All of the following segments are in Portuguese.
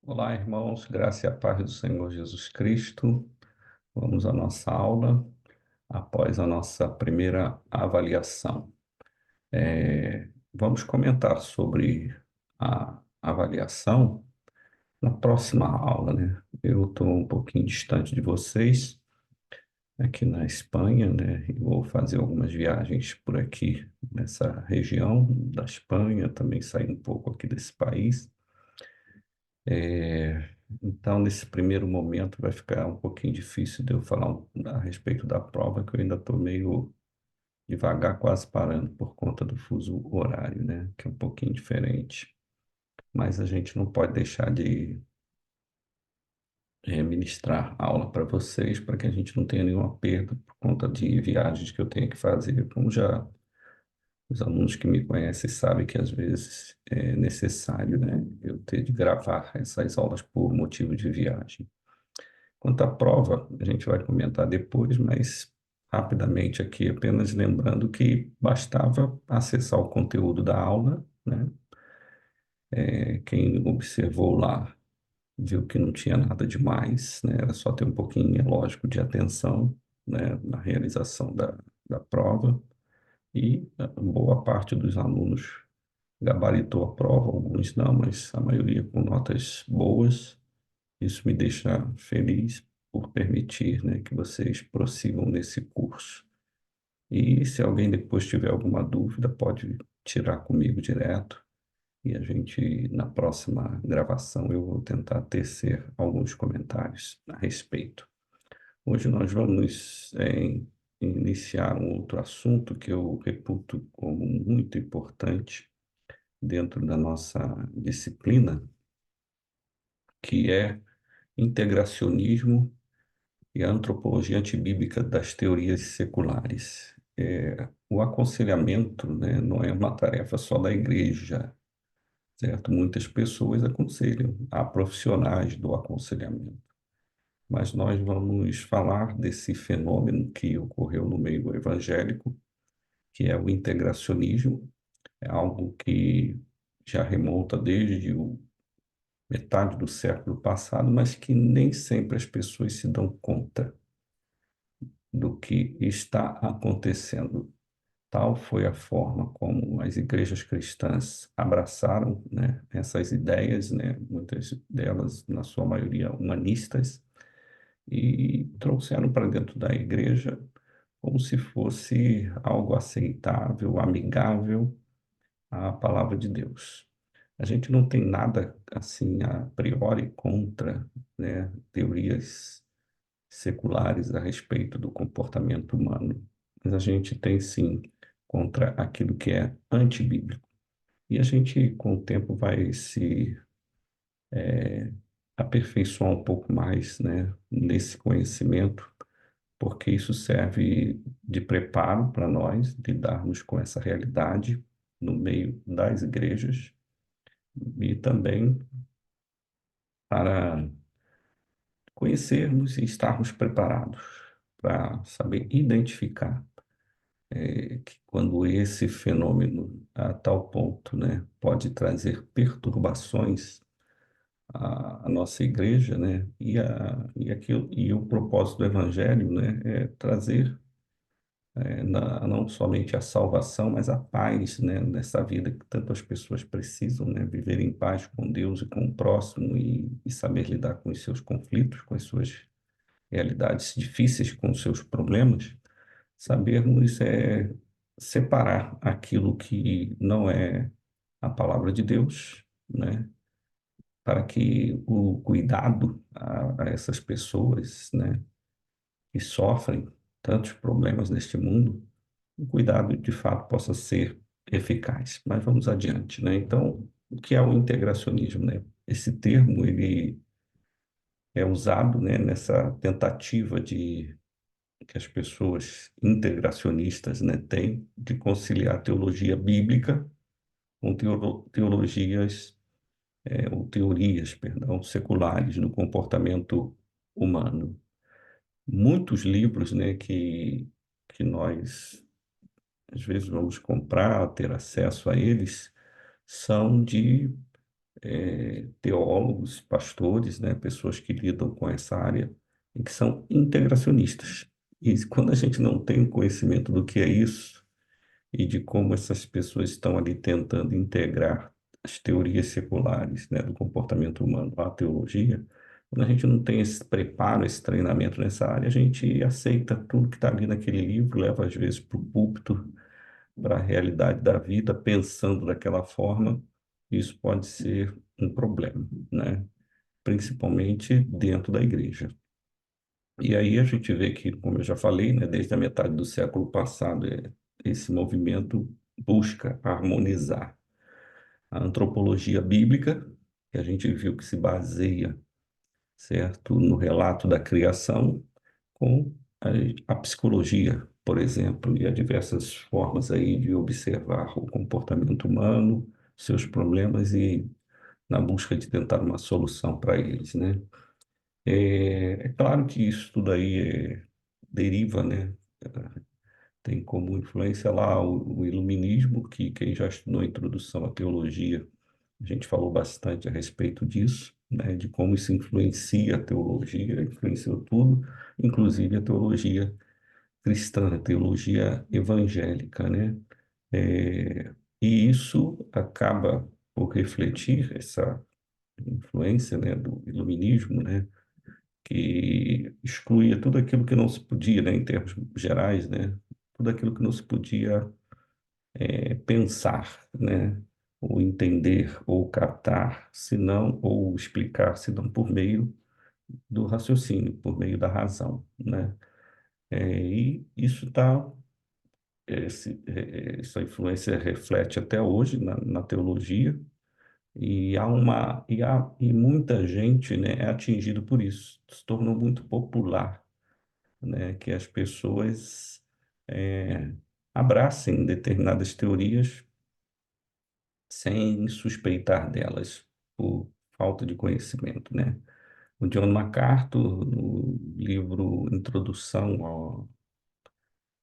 Olá, irmãos, graça e a paz do Senhor Jesus Cristo. Vamos à nossa aula após a nossa primeira avaliação. Vamos comentar sobre a avaliação na próxima aula, né? Eu estou um pouquinho distante de vocês, aqui na Espanha, né? E vou fazer algumas viagens por aqui, nessa região da Espanha, também sair um pouco aqui desse país. Então, nesse primeiro momento, vai ficar um pouquinho difícil de eu falar a respeito da prova, que eu ainda estou meio devagar, quase parando por conta do fuso horário, né? Que é um pouquinho diferente. Mas a gente não pode deixar de ministrar aula para vocês, para que a gente não tenha nenhuma perda por conta de viagens que eu tenho que fazer, como já os alunos que me conhecem sabem que às vezes é necessário, né? Eu ter de gravar essas aulas por motivo de viagem. Quanto à prova, a gente vai comentar depois, mas rapidamente aqui, apenas lembrando que bastava acessar o conteúdo da aula, né? Quem observou lá viu que não tinha nada demais, né? Era só ter um pouquinho, é lógico, de atenção, né? Na realização da prova. E boa parte dos alunos gabaritou a prova, alguns não, mas a maioria com notas boas. Isso me deixa feliz por permitir, né, que vocês prossigam nesse curso. E se alguém depois tiver alguma dúvida, pode tirar comigo direto. E a gente, na próxima gravação, eu vou tentar tecer alguns comentários a respeito. Hoje nós vamos iniciar um outro assunto que eu reputo como muito importante dentro da nossa disciplina, que é integracionismo e a antropologia antibíblica das teorias seculares. O aconselhamento, né, não é uma tarefa só da igreja, certo? Muitas pessoas aconselham, há profissionais do aconselhamento, mas nós vamos falar desse fenômeno que ocorreu no meio evangélico, que é o integracionismo, é algo que já remonta desde metade do século passado, mas que nem sempre as pessoas se dão conta do que está acontecendo. Tal foi a forma como as igrejas cristãs abraçaram, né, essas ideias, né, muitas delas, na sua maioria, humanistas, e trouxeram para dentro da igreja como se fosse algo aceitável, amigável à palavra de Deus. A gente não tem nada assim a priori contra, né, teorias seculares a respeito do comportamento humano, mas a gente tem sim contra aquilo que é antibíblico. E a gente, com o tempo, vai se aperfeiçoar um pouco mais, né, nesse conhecimento, porque isso serve de preparo para nós lidarmos com essa realidade no meio das igrejas e também para conhecermos e estarmos preparados para saber identificar que quando esse fenômeno a tal ponto, né, pode trazer perturbações à nossa igreja, né, e o propósito do evangelho, né, é trazer não somente a salvação, mas a paz, né, nessa vida que tantas pessoas precisam, né, viver em paz com Deus e com o próximo e saber lidar com os seus conflitos, com as suas realidades difíceis, com os seus problemas. Sabermos separar aquilo que não é a palavra de Deus, né? Para que o cuidado a essas pessoas, né, que sofrem tantos problemas neste mundo, o cuidado de fato possa ser eficaz. Mas vamos adiante, né? Então, o que é o integracionismo, né? Esse termo ele é usado, né, nessa tentativa de que as pessoas integracionistas, né, têm de conciliar teologia bíblica com teologias, ou teorias, perdão, seculares no comportamento humano. Muitos livros, né, que nós, às vezes, vamos comprar, ter acesso a eles, são de teólogos, pastores, né, pessoas que lidam com essa área e que são integracionistas. E quando a gente não tem conhecimento do que é isso e de como essas pessoas estão ali tentando integrar as teorias seculares, né, do comportamento humano à teologia, quando a gente não tem esse preparo, esse treinamento nessa área, a gente aceita tudo que está ali naquele livro, leva às vezes para o púlpito, para a realidade da vida, pensando daquela forma, isso pode ser um problema, né? Principalmente dentro da igreja. E aí a gente vê que, como eu já falei, né, desde a metade do século passado, esse movimento busca harmonizar a antropologia bíblica, que a gente viu que se baseia, certo, no relato da criação, com a psicologia, por exemplo, e há diversas formas aí de observar o comportamento humano, seus problemas e na busca de tentar uma solução para eles, né? É claro que isso tudo aí deriva, né? Tem como influência lá o iluminismo, que quem já estudou a introdução à teologia, a gente falou bastante a respeito disso, né? De como isso influencia a teologia, influenciou tudo, inclusive a teologia cristã, a teologia evangélica, né? É, e isso acaba por refletir essa influência, né, do iluminismo, né, que excluía tudo aquilo que não se podia, né, em termos gerais, né, tudo aquilo que não se podia pensar, né, ou entender, ou captar, senão, ou explicar, senão por meio do raciocínio, por meio da razão, né. E isso está essa influência reflete até hoje na teologia e muita gente, né, é atingido por isso. Se tornou muito popular, né, que as pessoas é, abracem determinadas teorias sem suspeitar delas por falta de conhecimento, né? O John MacArthur, no livro Introdução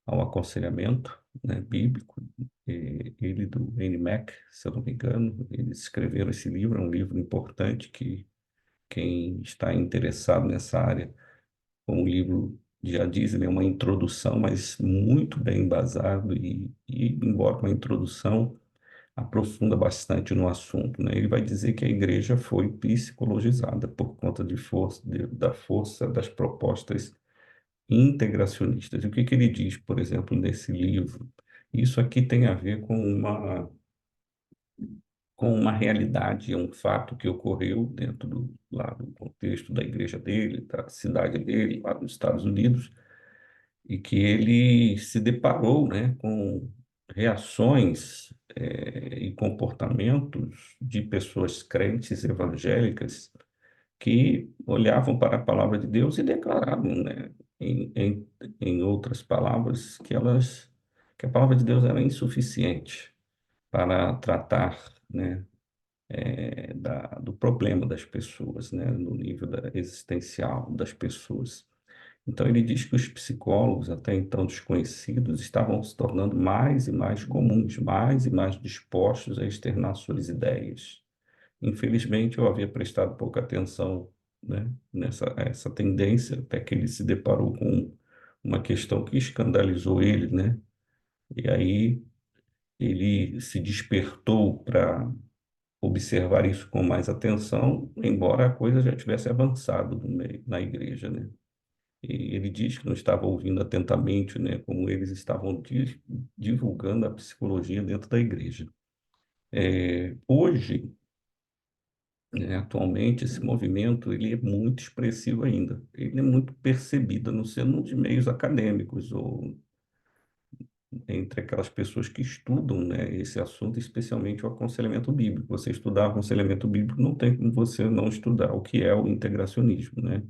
ao Aconselhamento, né, bíblico, ele do N. Mack, se eu não me engano, eles escreveram esse livro, é um livro importante que quem está interessado nessa área, como o livro já diz, ele é uma introdução, mas muito bem embasado e embora uma introdução, aprofunda bastante no assunto, né? Ele vai dizer que a igreja foi psicologizada por conta da força das propostas integracionistas. E o que que ele diz, por exemplo, nesse livro? Isso aqui tem a ver com uma realidade, é um fato que ocorreu dentro lá do contexto da igreja dele, da cidade dele, lá nos Estados Unidos, e que ele se deparou, né, com reações, e comportamentos de pessoas crentes evangélicas que olhavam para a palavra de Deus e declaravam, né, em outras palavras, que a palavra de Deus era insuficiente para tratar, né, do problema das pessoas, né, no nível existencial das pessoas. Então, ele diz que os psicólogos, até então desconhecidos, estavam se tornando mais e mais comuns, mais e mais dispostos a externar suas ideias. Infelizmente, eu havia prestado pouca atenção, né, nessa essa tendência, até que ele se deparou com uma questão que escandalizou ele, né? E aí ele se despertou para observar isso com mais atenção, embora a coisa já tivesse avançado na igreja, né? E ele diz que não estava ouvindo atentamente, né, como eles estavam divulgando a psicologia dentro da igreja. Hoje, né, atualmente, esse movimento ele é muito expressivo ainda. Ele é muito percebido, a não ser nos meios acadêmicos ou entre aquelas pessoas que estudam, né, esse assunto, especialmente o aconselhamento bíblico. Você estudar aconselhamento bíblico não tem como você não estudar o que é o integracionismo, né?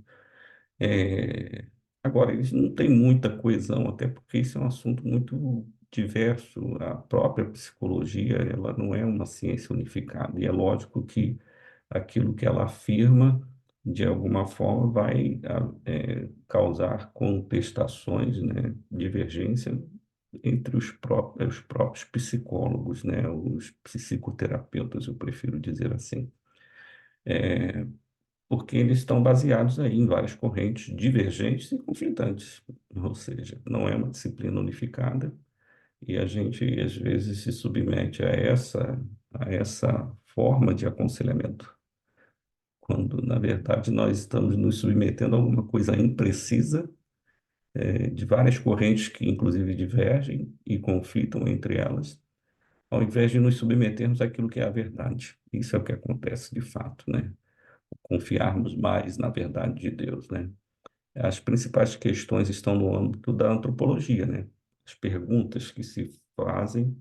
É, Agora, eles não têm muita coesão, até porque isso é um assunto muito diverso. A própria psicologia, ela não é uma ciência unificada. E é lógico que aquilo que ela afirma, de alguma forma, vai causar contestações, né, divergência entre os próprios psicólogos, né, os psicoterapeutas, eu prefiro dizer assim. porque eles estão baseados aí em várias correntes divergentes e conflitantes, ou seja, não é uma disciplina unificada e a gente às vezes se submete a essa forma de aconselhamento, quando na verdade nós estamos nos submetendo a alguma coisa imprecisa, de várias correntes que inclusive divergem e conflitam entre elas, ao invés de nos submetermos àquilo que é a verdade. Isso é o que acontece de fato, né? Confiarmos mais na verdade de Deus, né? As principais questões estão no âmbito da antropologia, né? As perguntas que se fazem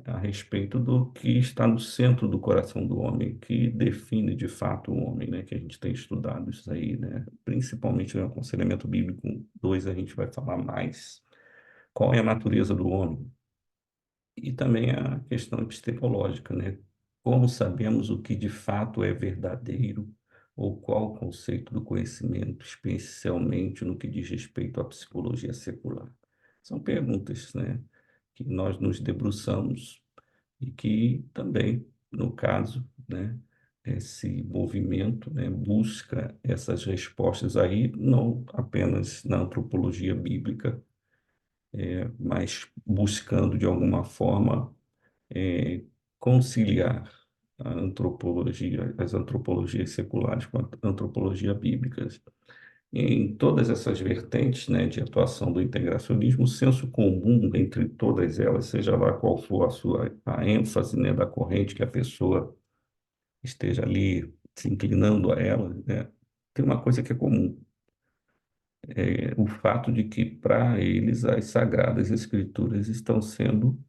a respeito do que está no centro do coração do homem, que define de fato o homem, né? Que a gente tem estudado isso aí, né? Principalmente no aconselhamento bíblico 2, a gente vai falar mais. Qual é a natureza do homem? E também a questão epistemológica, né? Como sabemos o que de fato é verdadeiro, ou qual o conceito do conhecimento, especialmente no que diz respeito à psicologia secular? São perguntas, né, que nós nos debruçamos e que também, no caso, né, esse movimento, né, busca essas respostas aí, não apenas na antropologia bíblica, mas buscando de alguma forma é, conciliar as antropologias seculares com a antropologia bíblica. Em todas essas vertentes, né, de atuação do integracionismo, o senso comum entre todas elas, seja lá qual for a ênfase, né, da corrente que a pessoa esteja ali se inclinando a ela, né, tem uma coisa que é comum, o fato de que para eles as sagradas escrituras estão sendo,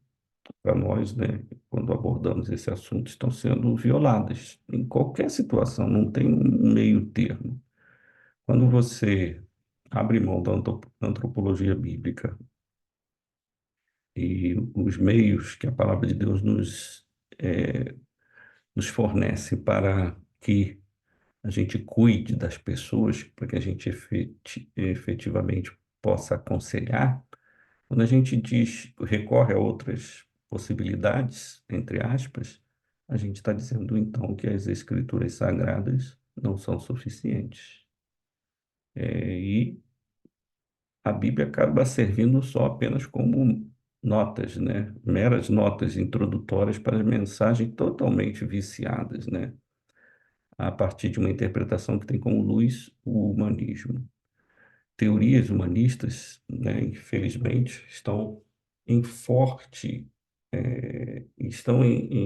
para nós, né, quando abordamos esse assunto, estão sendo violadas em qualquer situação, não tem um meio termo. Quando você abre mão da antropologia bíblica e os meios que a palavra de Deus nos fornece para que a gente cuide das pessoas, para que a gente efetivamente possa aconselhar, quando a gente recorre a outras possibilidades, entre aspas, a gente está dizendo então que as escrituras sagradas não são suficientes. E a Bíblia acaba servindo só apenas como notas, né? Meras notas introdutórias para as mensagens totalmente viciadas, né? A partir de uma interpretação que tem como luz o humanismo. Teorias humanistas, né, infelizmente, estão em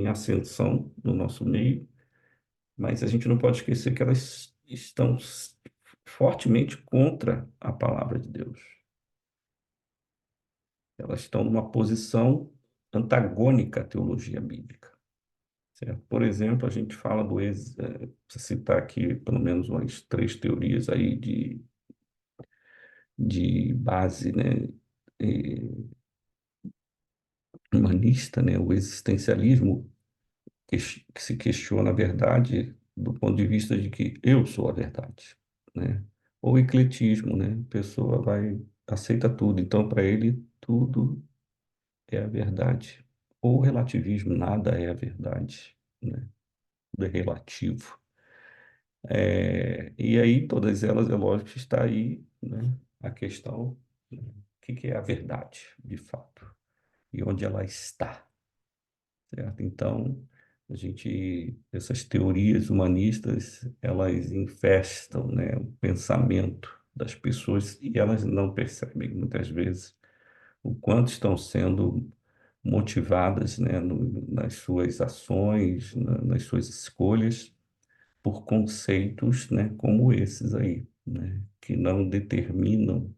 ascensão no nosso meio, mas a gente não pode esquecer que elas estão fortemente contra a palavra de Deus. Elas estão numa posição antagônica à teologia bíblica, certo? Por exemplo, a gente fala precisa citar aqui pelo menos umas três teorias aí de base, né, eh, humanista, né, o existencialismo que se questiona a verdade do ponto de vista de que eu sou a verdade, né? Ou o ecletismo, né? A pessoa aceita tudo, então para ele tudo é a verdade. Ou o relativismo, nada é a verdade, né? Tudo é relativo. E aí, todas elas, é lógico que está aí, né, a questão, né, o que que é a verdade, de fato, e onde ela está, certo? Então, essas teorias humanistas, elas infestam, né, o pensamento das pessoas e elas não percebem, muitas vezes, o quanto estão sendo motivadas, né, nas suas ações, nas suas escolhas, por conceitos, né, como esses aí, né, que não determinam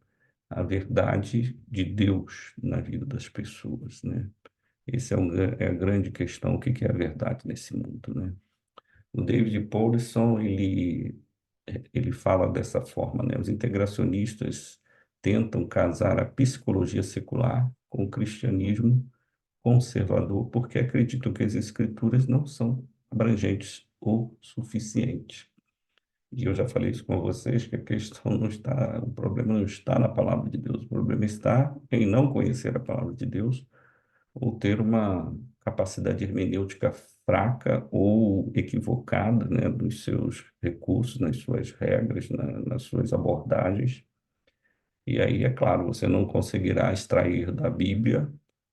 a verdade de Deus na vida das pessoas, né? Essa é a grande questão, o que que é a verdade nesse mundo, né? O David Powlison, ele fala dessa forma, né? Os integracionistas tentam casar a psicologia secular com o cristianismo conservador, porque acreditam que as escrituras não são abrangentes ou suficientes. E eu já falei isso com vocês, que a questão não está, o problema não está na palavra de Deus, o problema está em não conhecer a palavra de Deus ou ter uma capacidade hermenêutica fraca ou equivocada, né, nos seus recursos, nas suas regras, nas suas abordagens. E aí, é claro, você não conseguirá extrair da Bíblia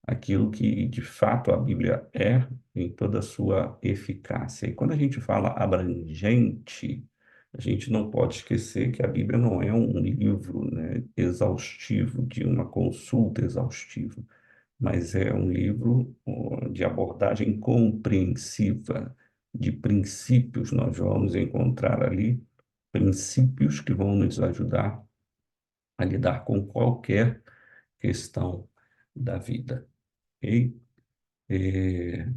aquilo que de fato a Bíblia é em toda a sua eficácia. E quando a gente fala abrangente, a gente não pode esquecer que a Bíblia não é um livro, né, exaustivo, de uma consulta exaustiva, mas é um livro de abordagem compreensiva, de princípios. Nós vamos encontrar ali princípios que vão nos ajudar a lidar com qualquer questão da vida. Ok? Eh,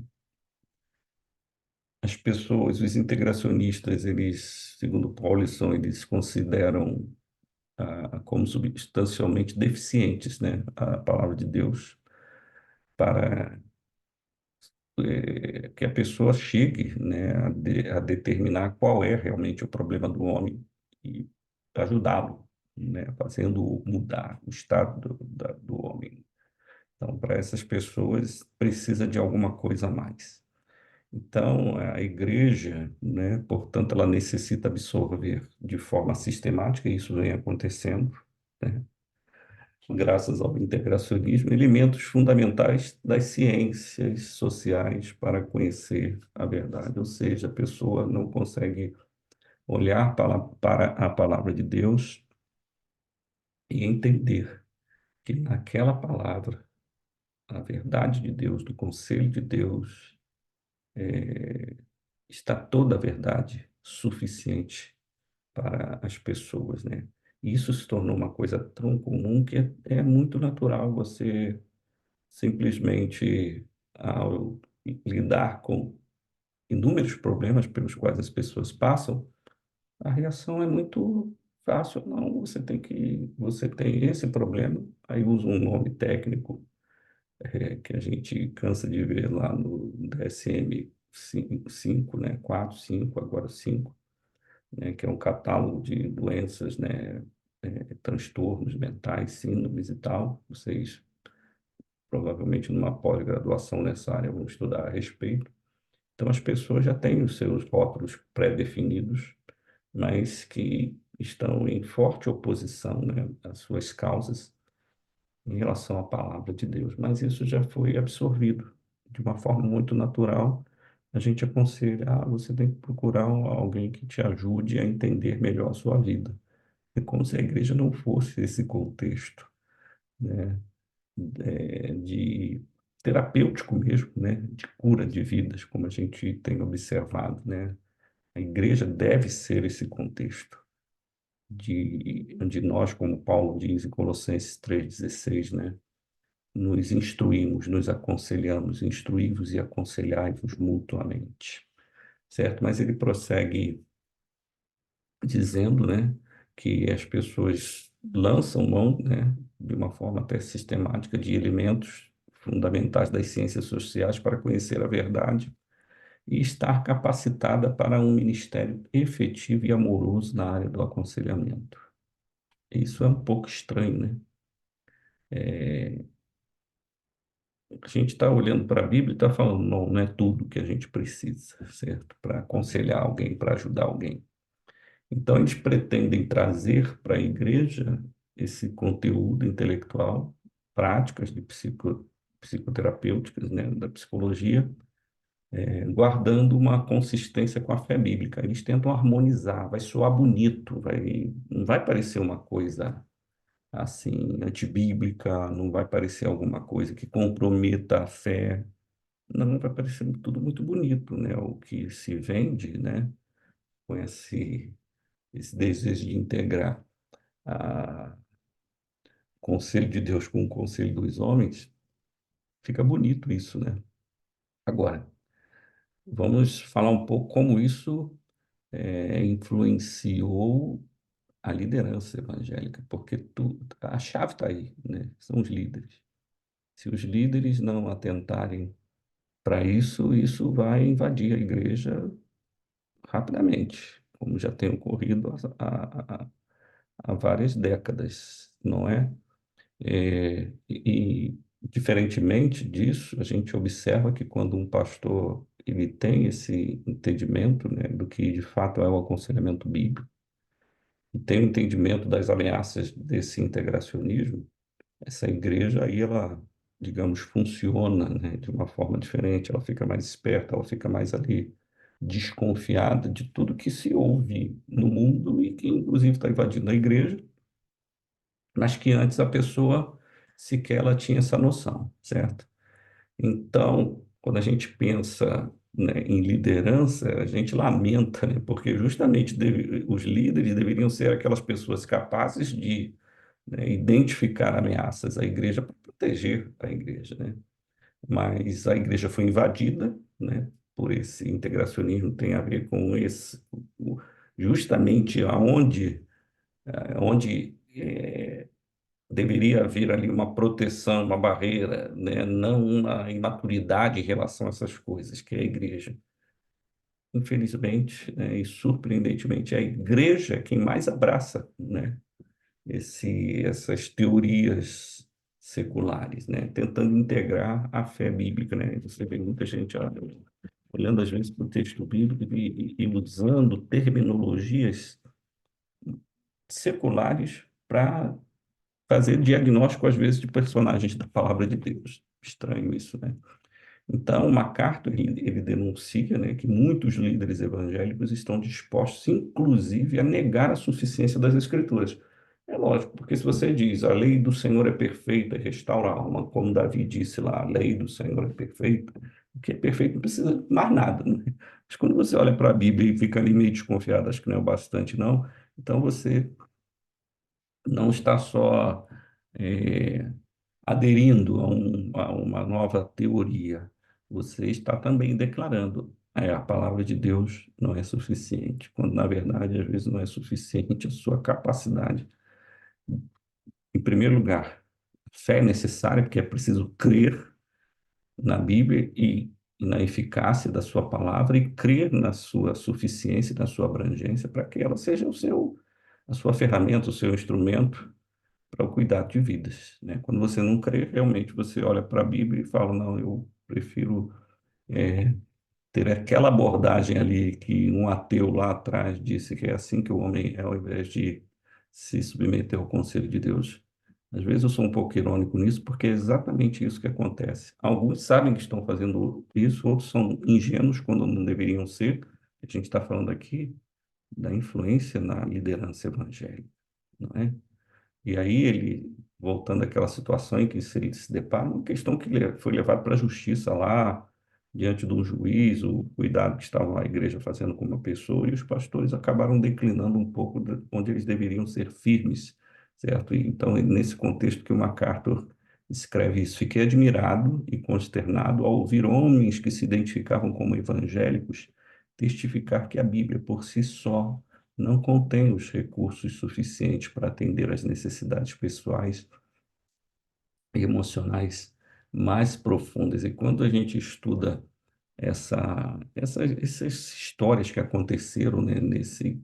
as pessoas, os integracionistas, eles, segundo Paulson, eles consideram como substancialmente deficientes, né, a palavra de Deus para que a pessoa chegue, né, a determinar qual é realmente o problema do homem e ajudá-lo, né, fazendo mudar o estado do homem. Então, para essas pessoas, precisa de alguma coisa a mais. Então, a igreja, né, portanto, ela necessita absorver de forma sistemática, e isso vem acontecendo, né, graças ao integracionismo, elementos fundamentais das ciências sociais para conhecer a verdade. Ou seja, a pessoa não consegue olhar para a palavra de Deus e entender que naquela palavra, a verdade de Deus, do conselho de Deus, está toda a verdade suficiente para as pessoas, né? E isso se tornou uma coisa tão comum que é muito natural você simplesmente, ao lidar com inúmeros problemas pelos quais as pessoas passam, a reação é muito fácil. Não, você tem esse problema, aí usa um nome técnico que a gente cansa de ver lá no DSM-5, né? 4, 5, agora 5, né? Que é um catálogo de doenças, né? Transtornos mentais, síndromes e tal. Vocês, provavelmente, numa pós-graduação nessa área, vão estudar a respeito. Então, as pessoas já têm os seus rótulos pré-definidos, mas que estão em forte oposição, né, às suas causas em relação à palavra de Deus, mas isso já foi absorvido de uma forma muito natural. A gente aconselha, você tem que procurar alguém que te ajude a entender melhor a sua vida. É como se a igreja não fosse esse contexto, né, de terapêutico mesmo, né, de cura de vidas, como a gente tem observado, né? A igreja deve ser esse contexto onde nós, como Paulo diz em Colossenses 3,16, né, nos instruímos, nos aconselhamos, instruí-vos e aconselhai-vos mutuamente, certo? Mas ele prossegue dizendo, né, que as pessoas lançam mão, né, de uma forma até sistemática de elementos fundamentais das ciências sociais para conhecer a verdade e estar capacitada para um ministério efetivo e amoroso na área do aconselhamento. Isso é um pouco estranho, né? A gente está olhando para a Bíblia e está falando, não, não é tudo que a gente precisa, certo? Para aconselhar alguém, para ajudar alguém. Então, eles pretendem trazer para a igreja esse conteúdo intelectual, práticas de psicoterapêuticas, né, da psicologia, guardando uma consistência com a fé bíblica. Eles tentam harmonizar, vai soar bonito, não vai parecer uma coisa assim antibíblica, não vai parecer alguma coisa que comprometa a fé. Não, vai parecer tudo muito bonito, né? O que se vende, né, com esse desejo de integrar a conselho de Deus com o conselho dos homens, fica bonito isso, né? Agora, vamos falar um pouco como isso influenciou a liderança evangélica, porque a chave está aí, né? São os líderes. Se os líderes não atentarem para isso, isso vai invadir a igreja rapidamente, como já tem ocorrido há várias décadas, não é? E, diferentemente disso, a gente observa que quando um pastor ele tem esse entendimento, né, do que de fato é o aconselhamento bíblico, e tem o entendimento das ameaças desse integracionismo, essa igreja aí, ela, digamos, funciona, né, de uma forma diferente, ela fica mais esperta, ela fica mais ali desconfiada de tudo que se ouve no mundo e que, inclusive, está invadindo a igreja, mas que antes a pessoa sequer ela tinha essa noção, certo? Então, quando a gente pensa, né, em liderança, a gente lamenta, né, porque justamente os líderes deveriam ser aquelas pessoas capazes de, né, identificar ameaças à igreja para proteger a igreja, né? Mas a igreja foi invadida, né, por esse integracionismo, tem a ver com esse, justamente onde deveria haver ali uma proteção, uma barreira, né? Não uma imaturidade em relação a essas coisas, que é a igreja. Infelizmente, né, e surpreendentemente, é a igreja quem mais abraça, né, essas teorias seculares, né, tentando integrar a fé bíblica, né? Você vê muita gente olhando às vezes para o texto bíblico e usando terminologias seculares para fazer diagnóstico, às vezes, de personagens da palavra de Deus. Estranho isso, né? Então, MacArthur, ele denuncia, né, que muitos líderes evangélicos estão dispostos, inclusive, a negar a suficiência das Escrituras. É lógico, porque se você diz a lei do Senhor é perfeita e restaura a alma, como Davi disse lá, a lei do Senhor é perfeita, o que é perfeito não precisa de mais nada, né? Mas quando você olha para a Bíblia e fica ali meio desconfiado, acho que não é o bastante, não, então você não está só é, aderindo a uma nova teoria, você está também declarando, a palavra de Deus não é suficiente, quando na verdade às vezes não é suficiente a sua capacidade. Em primeiro lugar, fé é necessária, porque é preciso crer na Bíblia e na eficácia da sua palavra e crer na sua suficiência, na sua abrangência, para que ela seja a sua ferramenta, o seu instrumento para o cuidado de vidas, né? Quando você não crê, realmente você olha para a Bíblia e fala, não, eu prefiro é, ter aquela abordagem ali que um ateu lá atrás disse que é assim que o homem é, ao invés de se submeter ao conselho de Deus. Às vezes eu sou um pouco irônico nisso, porque é exatamente isso que acontece. Alguns sabem que estão fazendo isso, outros são ingênuos quando não deveriam ser. A gente está falando aqui da influência na liderança evangélica, não é? E aí ele, voltando àquela situação em que ele se depara, uma questão que foi levado para a justiça lá, diante de um juiz, o cuidado que estava a igreja fazendo com uma pessoa, e os pastores acabaram declinando um pouco onde eles deveriam ser firmes, certo? E, então, é nesse contexto que o MacArthur escreve isso, fiquei admirado e consternado ao ouvir homens que se identificavam como evangélicos testificar que a Bíblia, por si só, não contém os recursos suficientes para atender às necessidades pessoais e emocionais mais profundas. E quando a gente estuda essas histórias que aconteceram, né, nesse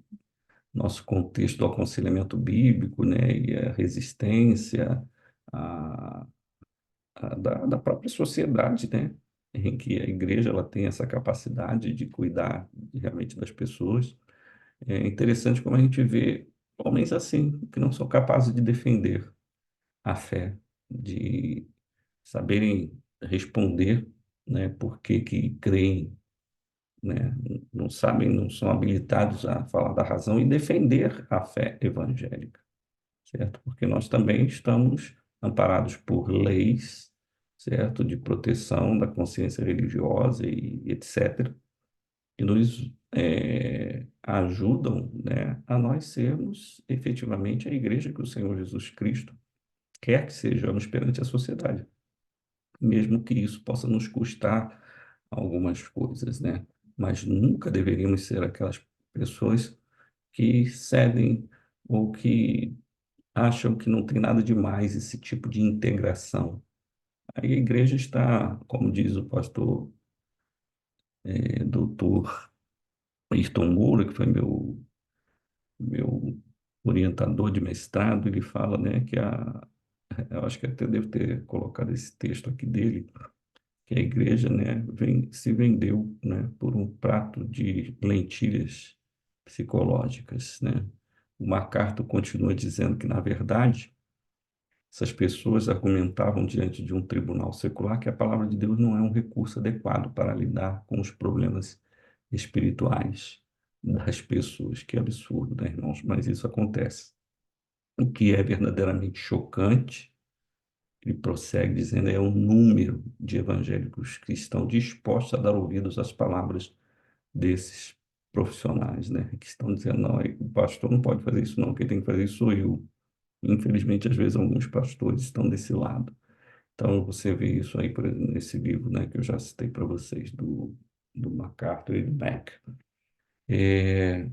nosso contexto do aconselhamento bíblico, né, e a resistência a, da própria sociedade, né, em que a igreja ela tem essa capacidade de cuidar realmente das pessoas. É interessante como a gente vê homens assim, que não são capazes de defender a fé, de saberem responder, né, por que creem, né, não sabem, não são habilitados a falar da razão e defender a fé evangélica, certo? Porque nós também estamos amparados por leis, certo, de proteção da consciência religiosa e etc., que nos ajudam, né, a nós sermos efetivamente a igreja que o Senhor Jesus Cristo quer que sejamos perante a sociedade, mesmo que isso possa nos custar algumas coisas, né? Mas nunca deveríamos ser aquelas pessoas que cedem ou que acham que não tem nada de mais esse tipo de integração. Aí a igreja está, como diz o pastor doutor Ayrton Moura, que foi meu orientador de mestrado, ele fala, né, eu acho que até devo ter colocado esse texto aqui dele, que a igreja, né, se vendeu, né, por um prato de lentilhas psicológicas, né? O MacArthur continua dizendo que, na verdade, essas pessoas argumentavam diante de um tribunal secular que a palavra de Deus não é um recurso adequado para lidar com os problemas espirituais das pessoas. Que absurdo, né, irmãos? Mas isso acontece. O que é verdadeiramente chocante, ele prossegue dizendo, é o número de evangélicos que estão dispostos a dar ouvidos às palavras desses profissionais, né? Que estão dizendo, não, o pastor não pode fazer isso, não, quem tem que fazer isso sou eu. Infelizmente, às vezes, alguns pastores estão desse lado. Então, você vê isso aí, por exemplo, nesse livro, né, que eu já citei para vocês, do MacArthur e do Beck.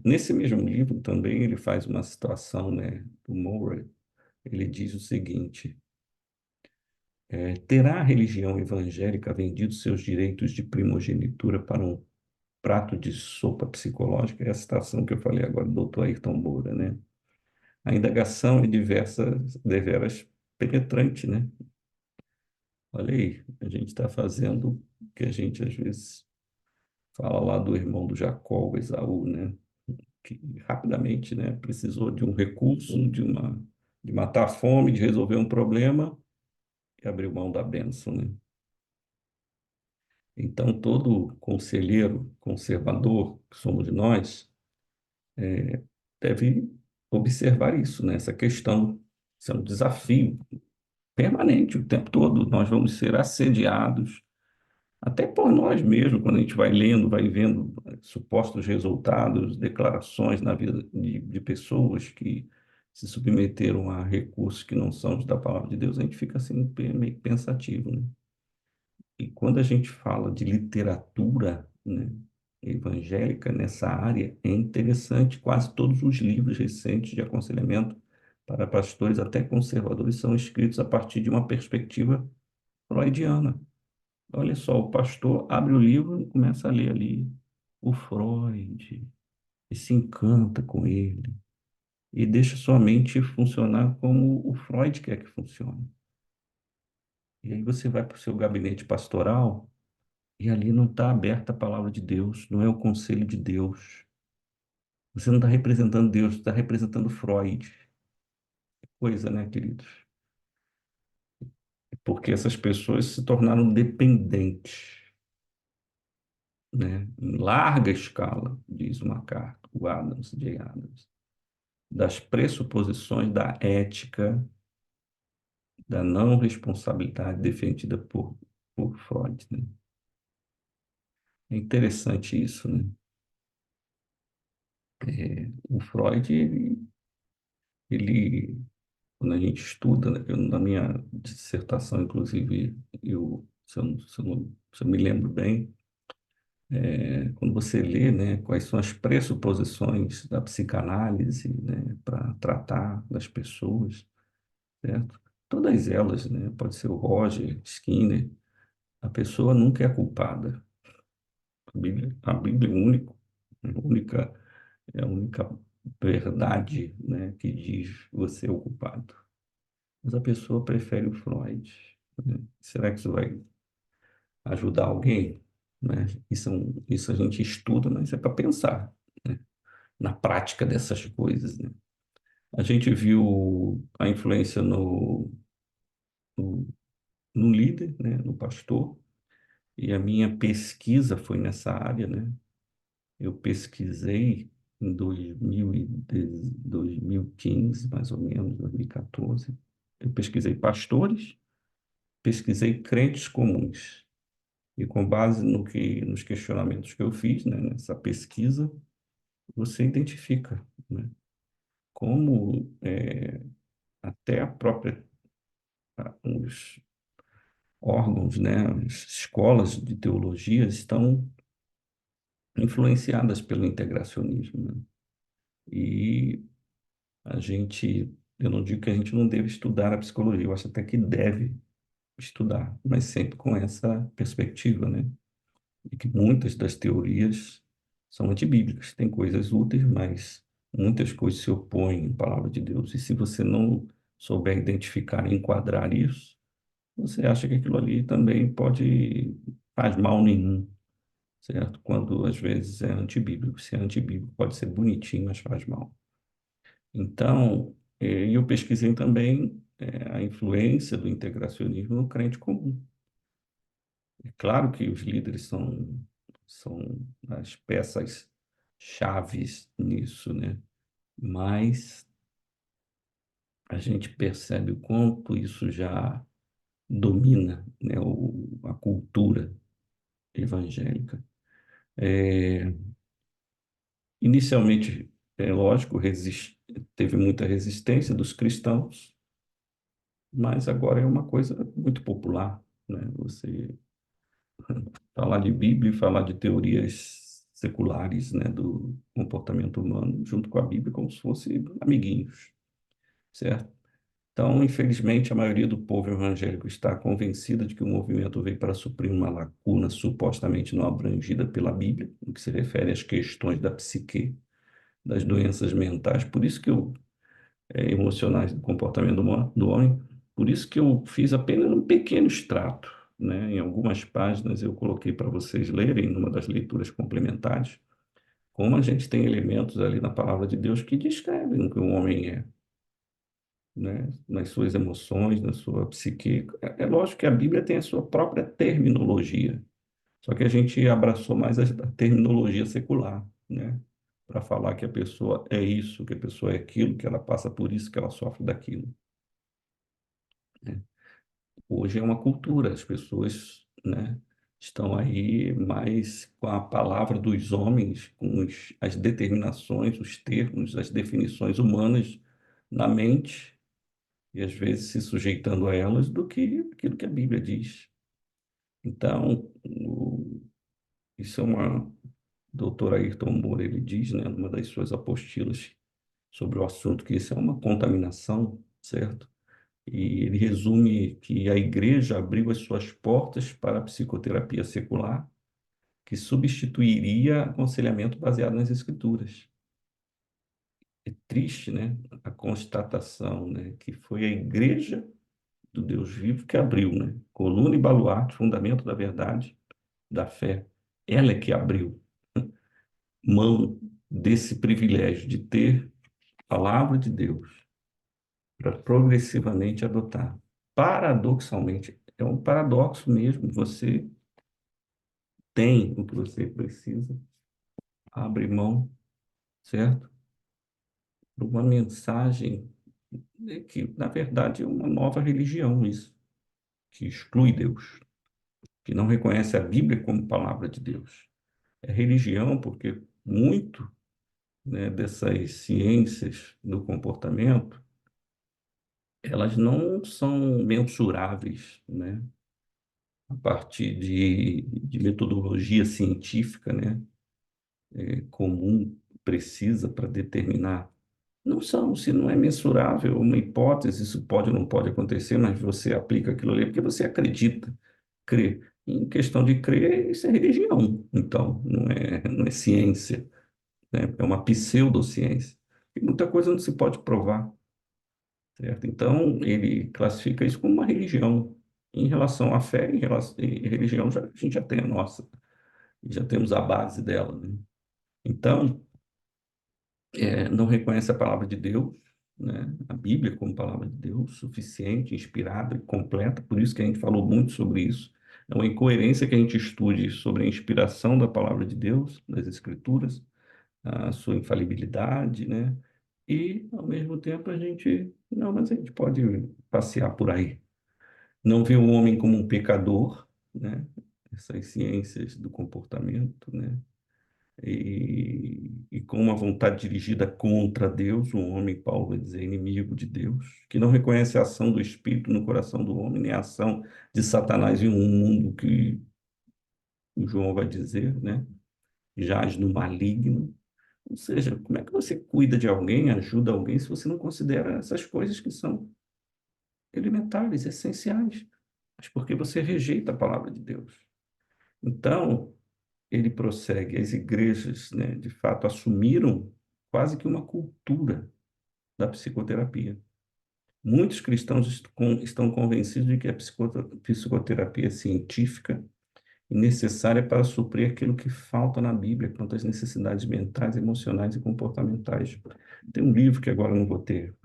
Nesse mesmo livro também ele faz uma situação, né, do Murray. Ele diz o seguinte: terá a religião evangélica vendido seus direitos de primogenitura para um prato de sopa psicológica? É a citação que eu falei agora do Dr. Ayrton Moura, né? A indagação é deveras penetrante, né? Olha aí, a gente está fazendo o que a gente às vezes fala lá do irmão do Jacó, o Esaú, né? Que rapidamente, né, precisou de um recurso, de matar a fome, de resolver um problema e abriu mão da bênção, né? Então, todo conselheiro conservador, que somos nós, deve observar isso, né? Essa questão. Isso é um desafio permanente o tempo todo. Nós vamos ser assediados, até por nós mesmos, quando a gente vai lendo, vai vendo supostos resultados, declarações na vida de pessoas que se submeteram a recursos que não são da palavra de Deus, a gente fica assim meio pensativo, né? E quando a gente fala de literatura, né, evangélica nessa área, é interessante, quase todos os livros recentes de aconselhamento para pastores, até conservadores, são escritos a partir de uma perspectiva freudiana. Olha só, o pastor abre o livro e começa a ler ali o Freud, e se encanta com ele, e deixa sua mente funcionar como o Freud quer que funcione. E aí você vai para o seu gabinete pastoral e ali não está aberta a palavra de Deus, não é o conselho de Deus. Você não está representando Deus, está representando Freud. Coisa, né, queridos? Porque essas pessoas se tornaram dependentes, né, em larga escala, diz o MacArthur, o Adams, J. Adams, das pressuposições da ética, da não responsabilidade defendida por Freud, né? É interessante isso, né? O Freud, ele, quando a gente estuda, né, na minha dissertação, inclusive, se eu me lembro bem, quando você lê, né, quais são as pressuposições da psicanálise, né, para tratar das pessoas, certo? Todas elas, né, pode ser o Roger, Skinner, a pessoa nunca é culpada. A Bíblia é é a única verdade, né, que diz você é o culpado. Mas a pessoa prefere o Freud, né? Será que isso vai ajudar alguém? Né? Isso a gente estuda, mas é para pensar, né, na prática dessas coisas, né? A gente viu a influência no, no líder, né, no pastor, e a minha pesquisa foi nessa área, né? Eu pesquisei em 2015, mais ou menos, 2014. Eu pesquisei pastores, pesquisei crentes comuns. E com base nos questionamentos que eu fiz, né, nessa pesquisa, você identifica, né, como até os órgãos, né, as escolas de teologia estão influenciadas pelo integracionismo, né? E eu não digo que a gente não deve estudar a psicologia, eu acho até que deve estudar, mas sempre com essa perspectiva, né? E que muitas das teorias são antibíblicas, tem coisas úteis, mas muitas coisas se opõem à palavra de Deus. E se você não souber identificar e enquadrar isso, você acha que aquilo ali também pode faz mal nenhum, certo? Quando às vezes é antibíblico. Se é antibíblico, pode ser bonitinho, mas faz mal. Então, eu pesquisei também a influência do integracionismo no crente comum. É claro que os líderes são as peças chaves nisso, né? Mas a gente percebe o quanto isso já domina, né, a cultura evangélica. É, inicialmente, é lógico, teve muita resistência dos cristãos, mas agora é uma coisa muito popular, né? Você falar de Bíblia e falar de teorias seculares, né, do comportamento humano, junto com a Bíblia, como se fossem amiguinhos, certo? Então, infelizmente, a maioria do povo evangélico está convencida de que o movimento veio para suprir uma lacuna supostamente não abrangida pela Bíblia, no que se refere às questões da psique, das doenças mentais. Por isso que emocionais do comportamento do homem. Por isso que eu fiz apenas um pequeno extrato, né? Em algumas páginas eu coloquei para vocês lerem, numa das leituras complementares, como a gente tem elementos ali na palavra de Deus que descrevem o que um homem é, né? Nas suas emoções, na sua psique. É lógico que a Bíblia tem a sua própria terminologia, só que a gente abraçou mais a terminologia secular, né? Para falar que a pessoa é isso, que a pessoa é aquilo, que ela passa por isso, que ela sofre daquilo, né? Hoje é uma cultura, as pessoas, né, estão aí mais com a palavra dos homens, com as determinações, os termos, as definições humanas na mente, e às vezes se sujeitando a elas do que aquilo que a Bíblia diz. Então, isso é uma. O doutor Ayrton Moura, ele diz, né, numa das suas apostilas sobre o assunto, que isso é uma contaminação, certo? E ele resume que a igreja abriu as suas portas para a psicoterapia secular, que substituiria aconselhamento baseado nas escrituras. É triste, né? A constatação, né? Que foi a igreja do Deus vivo que abriu, né? Coluna e baluarte, fundamento da verdade, da fé. Ela é que abriu mão desse privilégio de ter a palavra de Deus para progressivamente adotar. Paradoxalmente, é um paradoxo mesmo, você tem o que você precisa, abre mão, certo? Para uma mensagem que, na verdade, é uma nova religião, isso, que exclui Deus, que não reconhece a Bíblia como palavra de Deus. É religião porque muito, né, dessas ciências do comportamento, elas não são mensuráveis, né, a partir de metodologia científica, né, comum, precisa para determinar. Não são, se não é mensurável, uma hipótese, isso pode ou não pode acontecer, mas você aplica aquilo ali porque você acredita, crê. Em questão de crer, isso é religião, então, não é ciência, né? É uma pseudociência. E muita coisa não se pode provar, certo? Então, ele classifica isso como uma religião. Em relação à fé, em religião, a gente já tem a nossa, já temos a base dela, né? Então, não reconhece a palavra de Deus, né? A Bíblia como palavra de Deus, suficiente, inspirada e completa, por isso que a gente falou muito sobre isso. É uma incoerência que a gente estude sobre a inspiração da palavra de Deus, das Escrituras, a sua infalibilidade, né? E, ao mesmo tempo, não, mas a gente pode passear por aí. Não vê o homem como um pecador, né? Essas ciências do comportamento, né? E com uma vontade dirigida contra Deus, o homem, Paulo vai dizer, inimigo de Deus, que não reconhece a ação do Espírito no coração do homem, nem a ação de Satanás em um mundo que o João vai dizer, né? Jaz no maligno. Ou seja, como é que você cuida de alguém, ajuda alguém, se você não considera essas coisas que são elementares, essenciais? Mas porque você rejeita a palavra de Deus. Então, ele prossegue, as igrejas, né, de fato, assumiram quase que uma cultura da psicoterapia. Muitos cristãos estão convencidos de que a psicoterapia é científica e necessária para suprir aquilo que falta na Bíblia quanto às necessidades mentais, emocionais e comportamentais. Tem um livro que agora eu não vou ter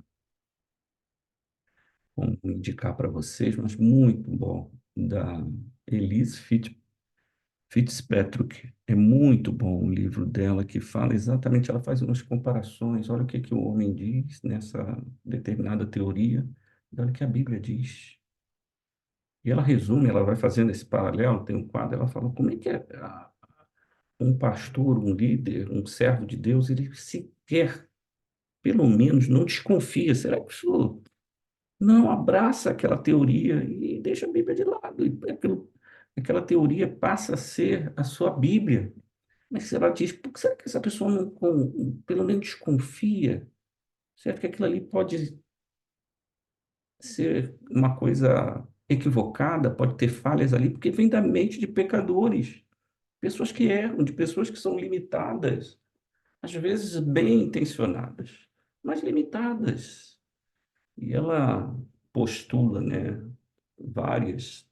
como indicar para vocês, mas muito bom, da Elise Fitzpatrick. É muito bom o livro dela, que fala exatamente, ela faz umas comparações, olha o que que o homem diz nessa determinada teoria, e olha o que a Bíblia diz. E ela resume, ela vai fazendo esse paralelo, tem um quadro, ela fala como é que um pastor, um líder, um servo de Deus, ele sequer, pelo menos, não desconfia. Será que isso não abraça aquela teoria e deixa a Bíblia de lado? E aquela teoria passa a ser a sua Bíblia. Mas se ela diz, por que será que essa pessoa não, pelo menos desconfia? Será que aquilo ali pode ser uma coisa equivocada, pode ter falhas ali, porque vem da mente de pecadores, pessoas que erram, de pessoas que são limitadas, às vezes bem intencionadas, mas limitadas. E ela postula, né, várias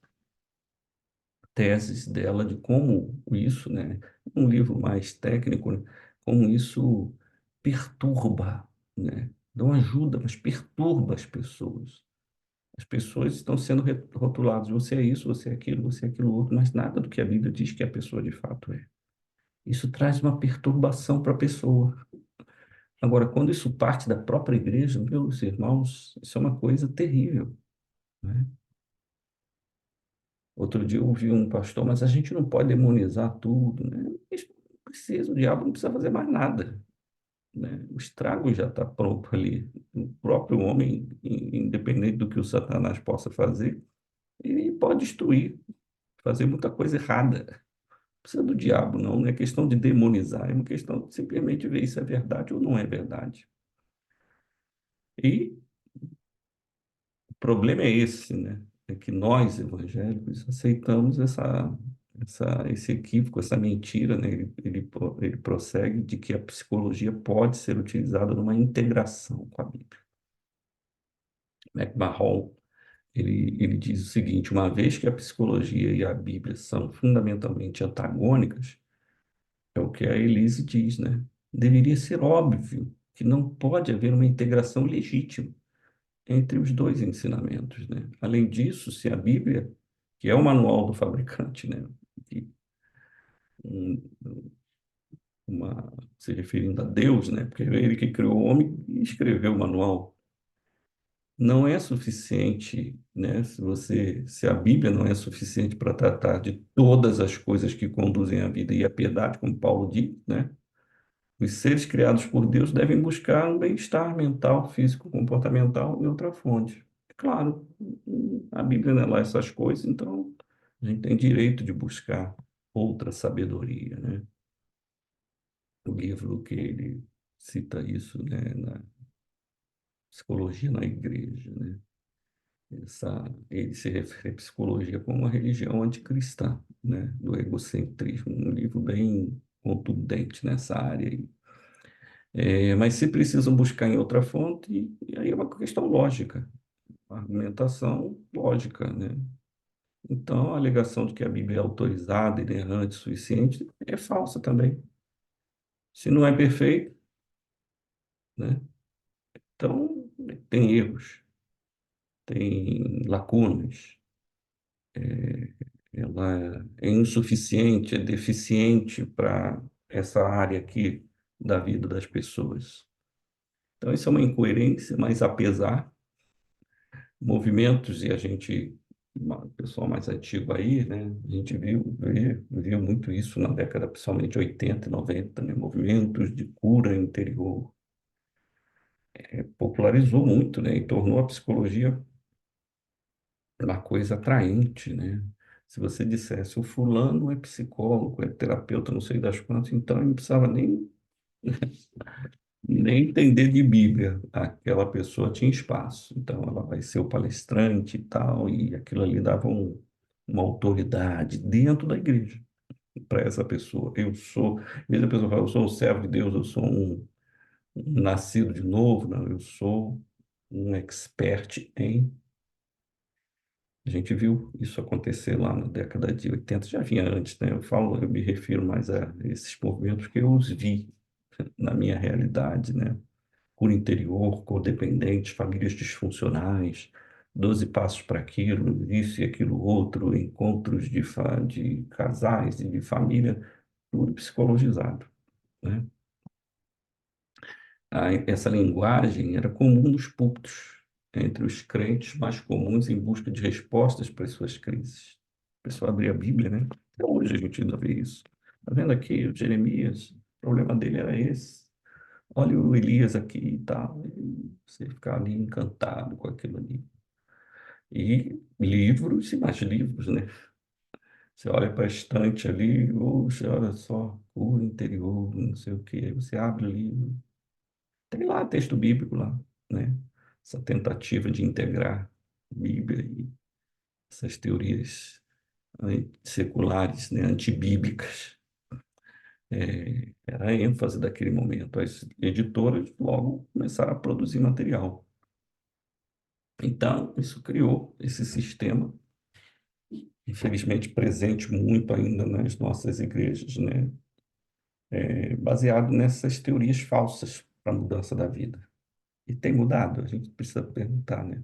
teses dela de como isso, né, um livro mais técnico, né, como isso perturba, né, não ajuda, mas perturba as pessoas. As pessoas estão sendo rotuladas, você é isso, você é aquilo outro, mas nada do que a Bíblia diz que a pessoa de fato é. Isso traz uma perturbação para a pessoa. Agora, quando isso parte da própria igreja, meus irmãos, isso é uma coisa terrível, né? Outro dia eu ouvi um pastor, mas a gente não pode demonizar tudo, né? Isso não precisa, o diabo não precisa fazer mais nada, né? O estrago já está pronto ali. O próprio homem, independente do que o Satanás possa fazer, ele pode destruir, fazer muita coisa errada. Não precisa do diabo, não. Não é questão de demonizar, é uma questão de simplesmente ver se é verdade ou não é verdade. E o problema é esse, né? É que nós, evangélicos, aceitamos esse equívoco, essa mentira, né? Ele prossegue de que a psicologia pode ser utilizada numa integração com a Bíblia. McMahon, ele diz o seguinte: uma vez que a psicologia e a Bíblia são fundamentalmente antagônicas, é o que a Elise diz, né? Deveria ser óbvio que não pode haver uma integração legítima entre os dois ensinamentos, né? Além disso, se a Bíblia, que é o manual do fabricante, né? Que, um, se referindo a Deus, né? Porque é ele que criou o homem e escreveu o manual. Não é suficiente, né? Se a Bíblia não é suficiente para tratar de todas as coisas que conduzem à vida e à piedade, como Paulo diz, né? Os seres criados por Deus devem buscar um bem-estar mental, físico, comportamental em outra fonte. Claro, a Bíblia não é lá essas coisas, então a gente tem direito de buscar outra sabedoria, né? O livro que ele cita isso, né, na Psicologia na Igreja, né? Ele se refere à psicologia como uma religião anticristã, né? Do egocentrismo, um livro bem contundente nessa área aí. Mas se precisam buscar em outra fonte, e aí é uma questão lógica, argumentação lógica, né? Então, a alegação de que a Bíblia é autorizada, inerrante, suficiente, é falsa também. Se não é perfeito, né? Então, tem erros, tem lacunas, ela é insuficiente, é deficiente para essa área aqui da vida das pessoas. Então, isso é uma incoerência, mas apesar movimentos, e a gente, pessoal mais antigo aí, né, a gente viu muito isso na década, principalmente 80 e 90, né, movimentos de cura interior, popularizou muito, né, e tornou a psicologia uma coisa atraente, né? Se você dissesse, o fulano é psicólogo, é terapeuta, não sei das quantas, então ele não precisava nem entender de Bíblia. Aquela pessoa tinha espaço. Então, ela vai ser o palestrante e tal, e aquilo ali dava uma autoridade dentro da igreja para essa pessoa. Mesmo a pessoa fala, eu sou um servo de Deus, eu sou um nascido de novo, não, eu sou. um expert em. A gente viu isso acontecer lá na década de 80, já vinha antes, né? Eu me refiro mais a esses movimentos que eu os vi na minha realidade, né? Cura interior, codependentes, famílias disfuncionais, 12 passos para aquilo, isso e aquilo outro, encontros de casais e de família, tudo psicologizado, né? Essa linguagem era comum nos púlpitos, entre os crentes mais comuns em busca de respostas para as suas crises. A pessoa abria a Bíblia, né? Até hoje a gente ainda vê isso. Está vendo aqui o Jeremias? O problema dele era esse. Olha o Elias aqui e tal. E você ficar ali encantado com aquilo ali. E livros e mais livros, né? Você olha para a estante ali, poxa, olha só, cura interior, não sei o quê. Aí você abre o livro, tem lá texto bíblico lá, né? Essa tentativa de integrar Bíblia e essas teorias seculares, né? Antibíblicas. Era a ênfase daquele momento. As editoras logo começaram a produzir material. Então, isso criou esse sistema, infelizmente presente muito ainda nas nossas igrejas, né? Baseado nessas teorias falsas para a mudança da vida. E tem mudado? A gente precisa perguntar, né?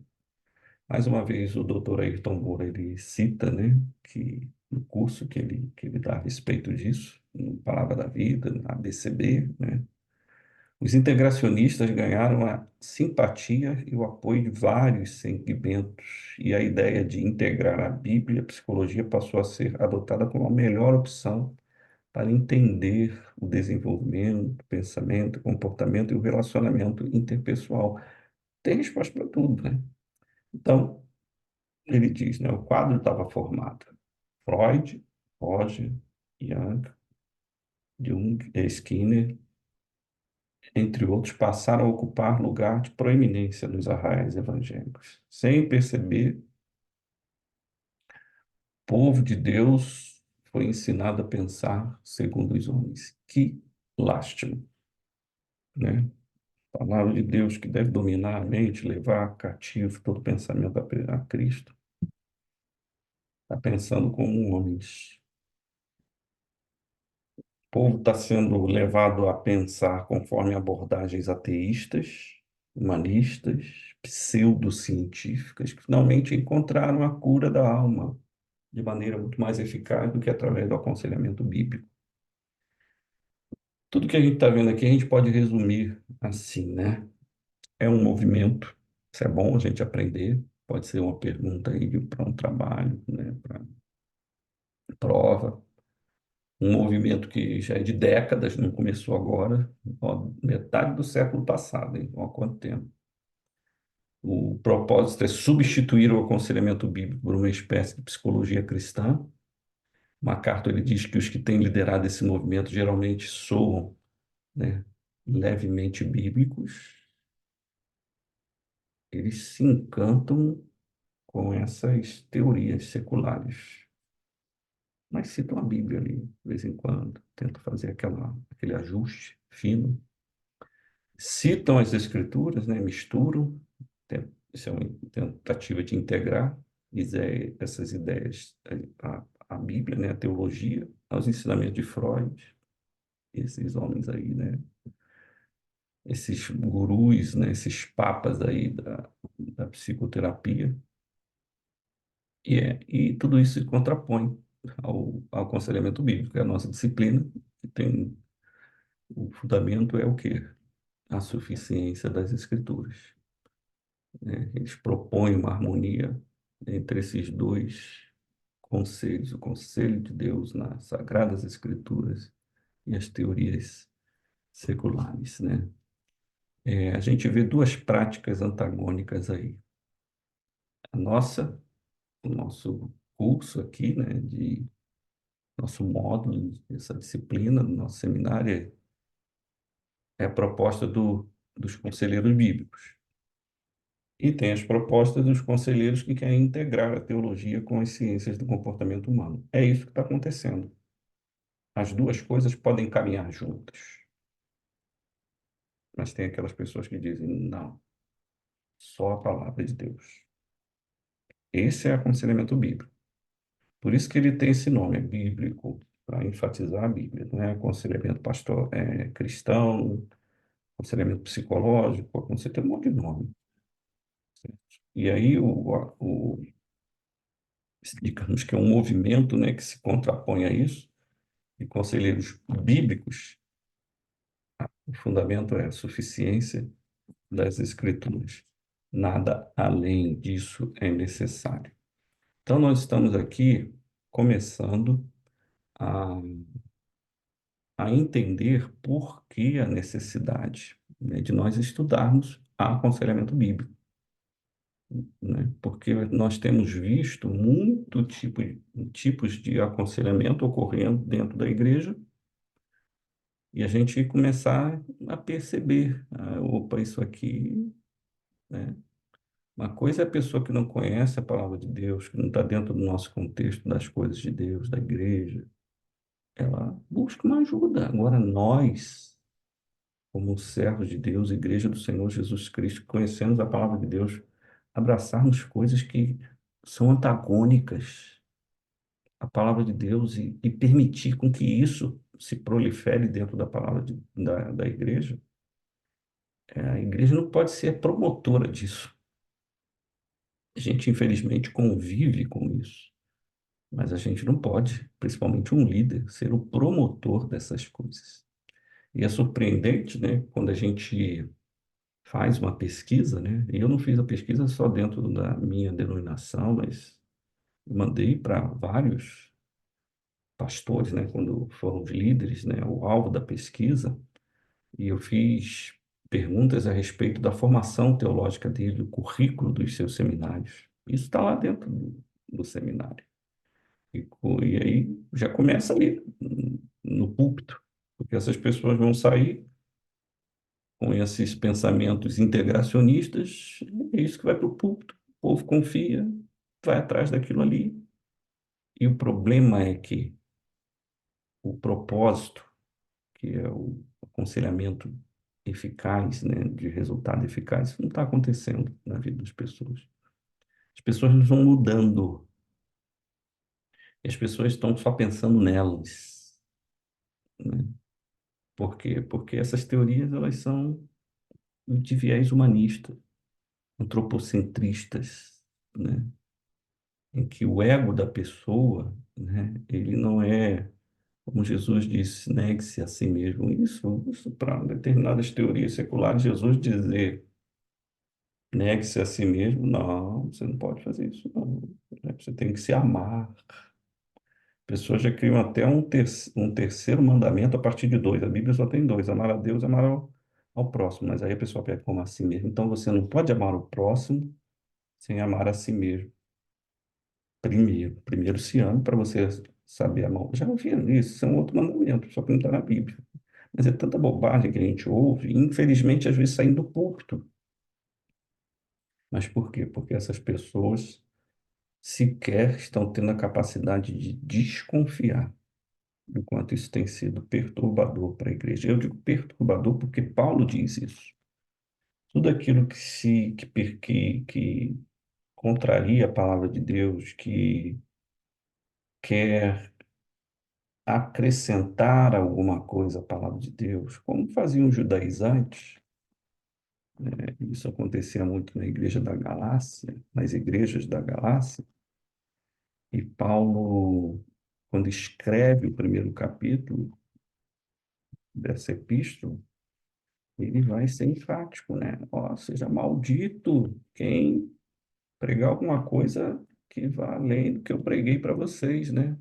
Mais uma vez, o doutor Ayrton Moura, ele cita, né, que no curso que ele dá a respeito disso, no Palavra da Vida, na ABCB, né, os integracionistas ganharam a simpatia e o apoio de vários segmentos, e a ideia de integrar a Bíblia e a psicologia passou a ser adotada como a melhor opção para entender o desenvolvimento, o pensamento, o comportamento e o relacionamento interpessoal. Tem resposta para tudo, né? Então, ele diz, né, o quadro estava formado. Freud, Roger, Jung, Jung, Skinner, entre outros, passaram a ocupar lugar de proeminência nos arraiais evangélicos. Sem perceber, o povo de Deus foi ensinado a pensar segundo os homens. Que lástima, né? A palavra de Deus que deve dominar a mente, levar cativo todo pensamento a Cristo, está pensando como homens. O povo está sendo levado a pensar conforme abordagens ateístas, humanistas, pseudocientíficas, que finalmente encontraram a cura da alma de maneira muito mais eficaz do que através do aconselhamento bíblico. Tudo que a gente está vendo aqui, a gente pode resumir assim, né? É um movimento, isso é bom a gente aprender, pode ser uma pergunta aí para um trabalho, né? Para prova. Um movimento que já é de décadas, não começou agora, ó, metade do século passado, hein? Ó, há quanto tempo. O propósito é substituir o aconselhamento bíblico por uma espécie de psicologia cristã. MacArthur ele diz que os que têm liderado esse movimento geralmente soam, né, levemente bíblicos. Eles se encantam com essas teorias seculares, mas citam a Bíblia ali, de vez em quando, tentam fazer aquele ajuste fino. Citam as escrituras, né, misturam, isso é uma tentativa de integrar essas ideias, a Bíblia, né, a teologia, aos ensinamentos de Freud, esses homens aí, né, esses gurus, né, esses papas aí da psicoterapia, e tudo isso se contrapõe ao aconselhamento bíblico, que é a nossa disciplina, que tem o fundamento é o quê? A suficiência das escrituras, né? Eles propõem uma harmonia entre esses dois conselhos, o conselho de Deus nas Sagradas Escrituras e as teorias seculares, né? A gente vê duas práticas antagônicas aí. A nossa, o nosso curso aqui, né, nosso módulo, essa disciplina do nosso seminário é a proposta dos conselheiros bíblicos. E tem as propostas dos conselheiros que querem integrar a teologia com as ciências do comportamento humano. É isso que está acontecendo. As duas coisas podem caminhar juntas. Mas tem aquelas pessoas que dizem, não, só a palavra de Deus. Esse é aconselhamento bíblico. Por isso que ele tem esse nome, é bíblico, para enfatizar a Bíblia. Não é aconselhamento cristão, aconselhamento psicológico, tem um monte de nome. E aí, digamos que é um movimento, né, que se contrapõe a isso, e conselheiros bíblicos, o fundamento é a suficiência das Escrituras. Nada além disso é necessário. Então, nós estamos aqui começando a, a entender por que a necessidade, né, de nós estudarmos aconselhamento bíblico, né? Porque nós temos visto tipos de aconselhamento ocorrendo dentro da igreja e a gente começar a perceber, opa, isso aqui, né? Uma coisa é a pessoa que não conhece a palavra de Deus, que não está dentro do nosso contexto das coisas de Deus, da igreja, ela busca uma ajuda. Agora, nós, como servos de Deus, igreja do Senhor Jesus Cristo, que conhecemos a palavra de Deus, abraçarmos coisas que são antagônicas à palavra de Deus e permitir com que isso se prolifere dentro da palavra da igreja, a igreja não pode ser promotora disso. A gente, infelizmente, convive com isso. Mas a gente não pode, principalmente um líder, ser o promotor dessas coisas. E é surpreendente, né, quando a gente faz uma pesquisa, né, e eu não fiz a pesquisa só dentro da minha denominação, mas mandei para vários pastores, né, quando foram os líderes, né, o alvo da pesquisa, e eu fiz perguntas a respeito da formação teológica dele, o currículo dos seus seminários. Isso está lá dentro do seminário. E aí já começa ali, no púlpito, porque essas pessoas vão sair com esses pensamentos integracionistas, é isso que vai para o púlpito. O povo confia, vai atrás daquilo ali. E o problema é que o propósito, que é o aconselhamento eficaz, né, de resultado eficaz, não está acontecendo na vida das pessoas. As pessoas não estão mudando, e as pessoas estão só pensando nelas, né? Por quê? Porque essas teorias elas são de viés humanista, antropocentristas, né? Em que o ego da pessoa, né, ele não é, como Jesus disse, negue-se a si mesmo. Isso para determinadas teorias seculares, Jesus dizer negue-se a si mesmo, não, você não pode fazer isso, não. Você tem que se amar. Pessoas já criam até um terceiro mandamento a partir de dois. A Bíblia só tem dois: amar a Deus e amar ao próximo. Mas aí a pessoa pega como a si mesmo. Então você não pode amar o próximo sem amar a si mesmo. Primeiro se ame para você saber amar. Já ouvi isso, isso é um outro mandamento, só que não está na Bíblia. Mas é tanta bobagem que a gente ouve, e, infelizmente, às vezes saindo do púlpito. Mas por quê? Porque essas pessoas sequer estão tendo a capacidade de desconfiar, enquanto isso tem sido perturbador para a igreja. Eu digo perturbador porque Paulo diz isso. Tudo aquilo que contraria a palavra de Deus, que quer acrescentar alguma coisa à palavra de Deus, como faziam os judaizantes, né? Isso acontecia muito na igreja da Galácia, nas igrejas da Galácia, e Paulo, quando escreve o primeiro capítulo dessa epístola, ele vai ser enfático, né? Ó, seja maldito quem pregar alguma coisa que vá além do que eu preguei para vocês, né?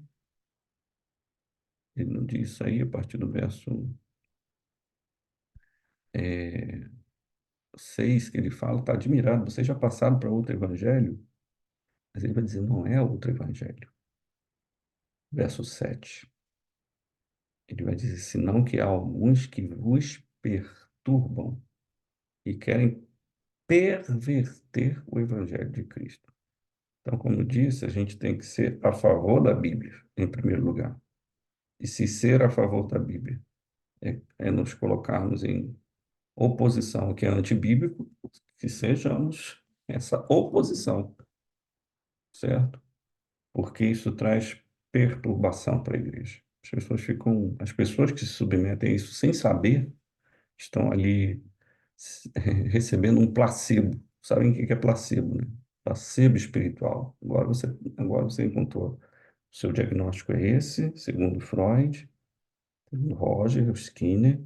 Ele não diz isso aí a partir do verso 6 que ele fala, está admirado, vocês já passaram para outro evangelho? Mas ele vai dizer, não é outro evangelho. Verso 7 ele vai dizer, senão que há alguns que vos perturbam e querem perverter o evangelho de Cristo. Então, como eu disse, a gente tem que ser a favor da Bíblia, em primeiro lugar. E se ser a favor da Bíblia é nos colocarmos em oposição ao que é antibíblico, que sejamos essa oposição, certo? Porque isso traz perturbação para a igreja. As pessoas que se submetem a isso sem saber, estão ali recebendo um placebo. Sabem o que é placebo, né? Placebo espiritual. Agora você encontrou. O seu diagnóstico é esse, segundo Freud, segundo Roger, Skinner,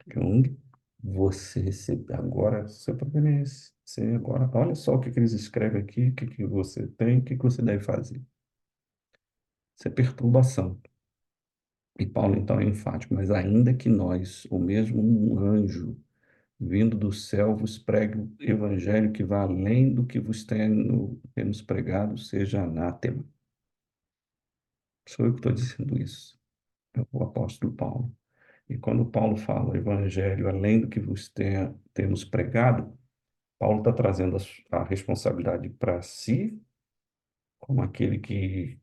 Jung. Você recebe, agora, seu problema é esse. Você agora, olha só o que eles escrevem aqui, o que que você tem, o que que você deve fazer. Isso é perturbação. E Paulo, então, é enfático, mas ainda que nós, ou mesmo um anjo, vindo do céu, vos pregue o evangelho que vá além do que vos temos pregado, seja anátema. Sou eu que estou dizendo isso. É o apóstolo Paulo. E quando Paulo fala o evangelho além do que temos pregado, Paulo está trazendo a responsabilidade para si, como aquele que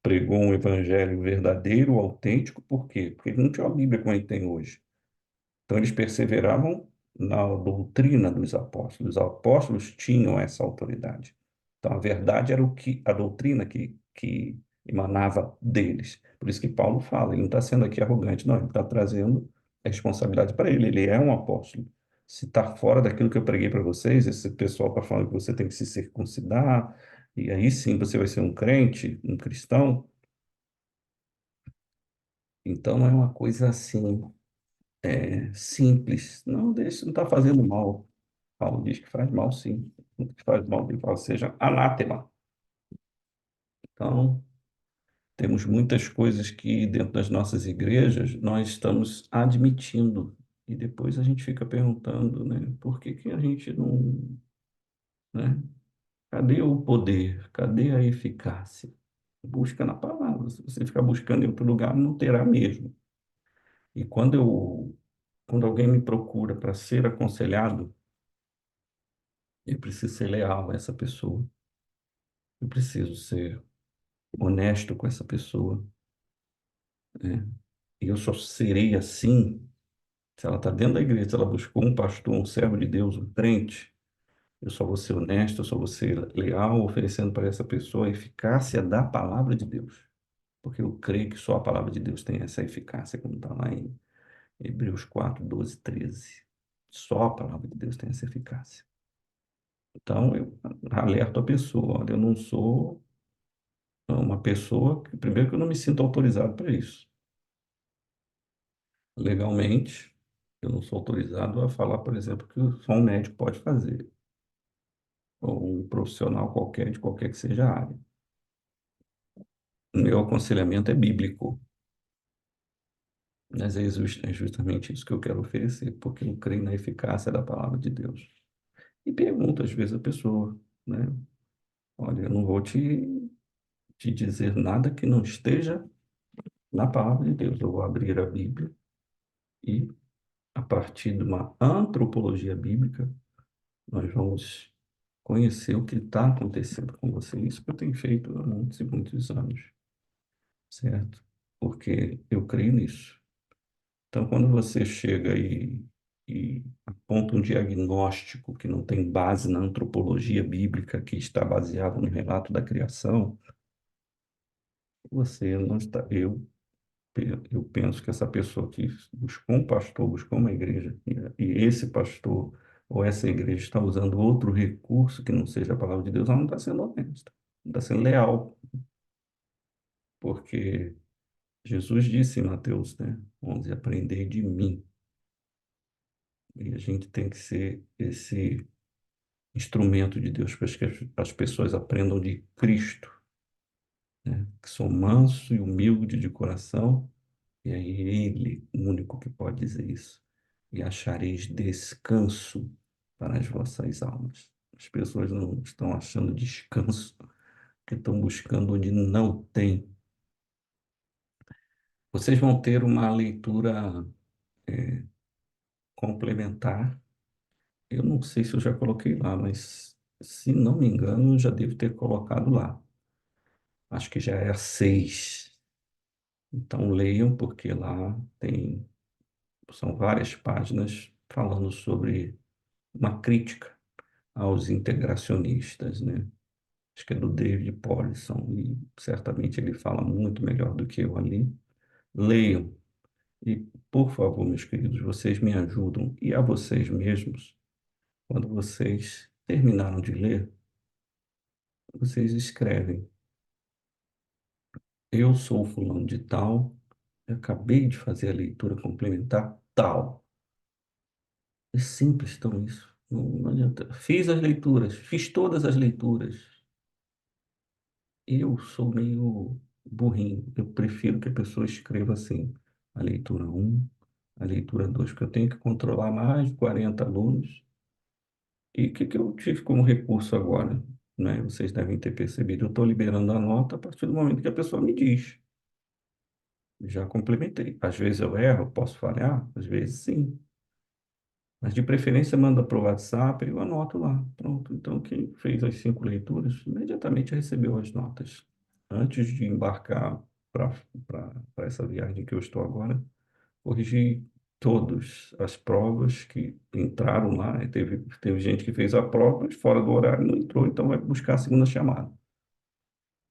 pregou um evangelho verdadeiro, autêntico. Por quê? Porque ele não tinha uma Bíblia como ele tem hoje. Então, eles perseveravam na doutrina dos apóstolos. Os apóstolos tinham essa autoridade. Então, a verdade era a doutrina que emanava deles. Por isso que Paulo fala, ele não está sendo aqui arrogante, não, ele está trazendo a responsabilidade para ele. Ele é um apóstolo. Se está fora daquilo que eu preguei para vocês, esse pessoal está falando que você tem que se circuncidar, e aí sim você vai ser um crente, um cristão. Então, é uma coisa assim, simples. Não, deixa, não está fazendo mal. Paulo diz que faz mal, sim. Tudo que faz mal, ele fala, seja anátema. Então, temos muitas coisas que dentro das nossas igrejas nós estamos admitindo. E depois a gente fica perguntando, né, por que que a gente não, né? Cadê o poder? Cadê a eficácia? Busca na palavra. Se você ficar buscando em outro lugar, não terá mesmo. E quando alguém me procura para ser aconselhado, eu preciso ser leal a essa pessoa. Eu preciso ser honesto com essa pessoa, né? E eu só serei assim se ela está dentro da igreja, se ela buscou um pastor, um servo de Deus, um crente. Eu só vou ser honesto, eu só vou ser leal, oferecendo para essa pessoa a eficácia da palavra de Deus. Porque eu creio que só a palavra de Deus tem essa eficácia, como está lá em Hebreus 4, 12, 13. Só a palavra de Deus tem essa eficácia. Então, eu alerto a pessoa, olha, eu não sou uma pessoa primeiro que eu não me sinto autorizado para isso. Legalmente, eu não sou autorizado a falar, por exemplo, que só um médico pode fazer, ou um profissional qualquer, de qualquer que seja a área. O meu aconselhamento é bíblico, mas é justamente isso que eu quero oferecer, porque eu creio na eficácia da palavra de Deus. E pergunto às vezes a pessoa, né? Olha, eu não vou te dizer nada que não esteja na palavra de Deus. Eu vou abrir a Bíblia e, a partir de uma antropologia bíblica, nós vamos conhecer o que está acontecendo com você. Isso que eu tenho feito há muitos e muitos anos, certo? Porque eu creio nisso. Então, quando você chega e aponta um diagnóstico que não tem base na antropologia bíblica, que está baseado no relato da criação, você não está. Eu penso que essa pessoa que buscou um pastor, buscou uma igreja, e esse pastor ou essa igreja está usando outro recurso que não seja a palavra de Deus, ela não está sendo honesta, não está sendo leal, porque Jesus disse em Mateus, né, 11, aprendei de mim. E a gente tem que ser esse instrumento de Deus para que as pessoas aprendam de Cristo, né, que sou manso e humilde de coração. E aí ele, o único que pode dizer isso. E achareis descanso para as vossas almas. As pessoas não estão achando descanso, porque estão buscando onde não tem. Vocês vão ter uma leitura complementar. Eu não sei se eu já coloquei lá, mas se não me engano, eu já devo ter colocado lá. Acho que já é a 6. Então leiam, porque lá são várias páginas falando sobre uma crítica. aos integracionistas, né? Acho que é do David Paulison, e certamente ele fala muito melhor do que eu ali. Leiam. E, por favor, meus queridos, vocês me ajudam, e a vocês mesmos, quando vocês terminaram de ler, vocês escrevem: eu sou fulano de tal, eu acabei de fazer a leitura complementar tal. É simples, tão isso. Não adianta. Fiz as leituras, fiz todas as leituras. Eu sou meio burrinho. Eu prefiro que a pessoa escreva assim: a leitura um, a leitura 2, porque eu tenho que controlar mais de 40 alunos. E o que que eu tive como recurso agora? Né? Vocês devem ter percebido, eu estou liberando a nota a partir do momento que a pessoa me diz. Já complementei. Às vezes eu erro, posso falhar, às vezes sim. Mas de preferência manda para o WhatsApp e eu anoto lá. Pronto. Então, quem fez as 5 leituras imediatamente recebeu as notas. Antes de embarcar para essa viagem que eu estou agora, corrigi todas as provas que entraram lá. E teve gente que fez a prova, mas fora do horário não entrou, então vai buscar a segunda chamada.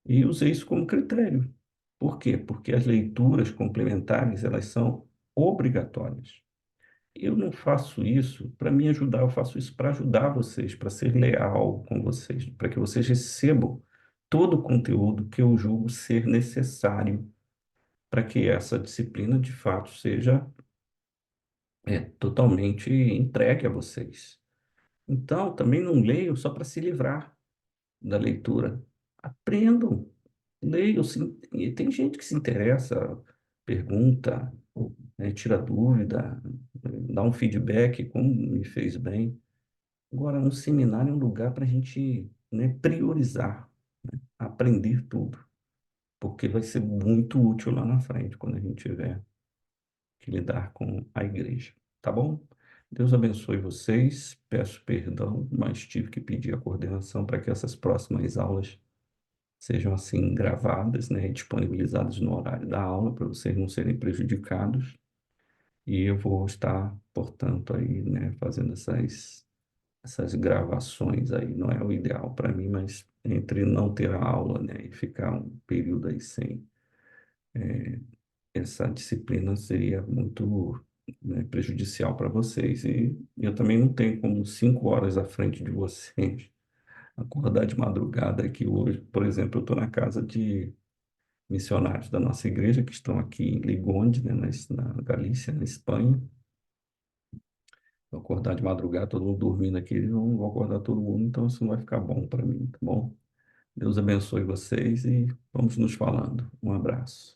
E usei isso como critério. Por quê? Porque as leituras complementares, elas são obrigatórias. Eu não faço isso para me ajudar, eu faço isso para ajudar vocês, para ser leal com vocês, para que vocês recebam todo o conteúdo que eu julgo ser necessário para que essa disciplina de fato seja totalmente entregue a vocês. Então, também não leio só para se livrar da leitura. Aprendam, leiam. E tem gente que se interessa, pergunta, tira dúvida, dá um feedback, como me fez bem. Agora, um seminário é um lugar para a gente, né, priorizar, aprender tudo, porque vai ser muito útil lá na frente, quando a gente tiver que lidar com a igreja, tá bom? Deus abençoe vocês. Peço perdão, mas tive que pedir a coordenação para que essas próximas aulas sejam assim gravadas, né, e disponibilizadas no horário da aula, para vocês não serem prejudicados. E eu vou estar, portanto, aí, né, fazendo essas gravações aí. Não é o ideal para mim, mas entre não ter a aula, né, e ficar um período aí sem essa disciplina seria muito, né, prejudicial para vocês. E eu também não tenho como 5 horas à frente de vocês acordar de madrugada aqui hoje. Por exemplo, eu estou na casa de missionários da nossa igreja que estão aqui em Ligonde, né, na Galícia, na Espanha. Vou acordar de madrugada, todo mundo dormindo aqui, eles vão acordar todo mundo, então isso não vai ficar bom para mim, tá bom? Deus abençoe vocês e vamos nos falando. Um abraço.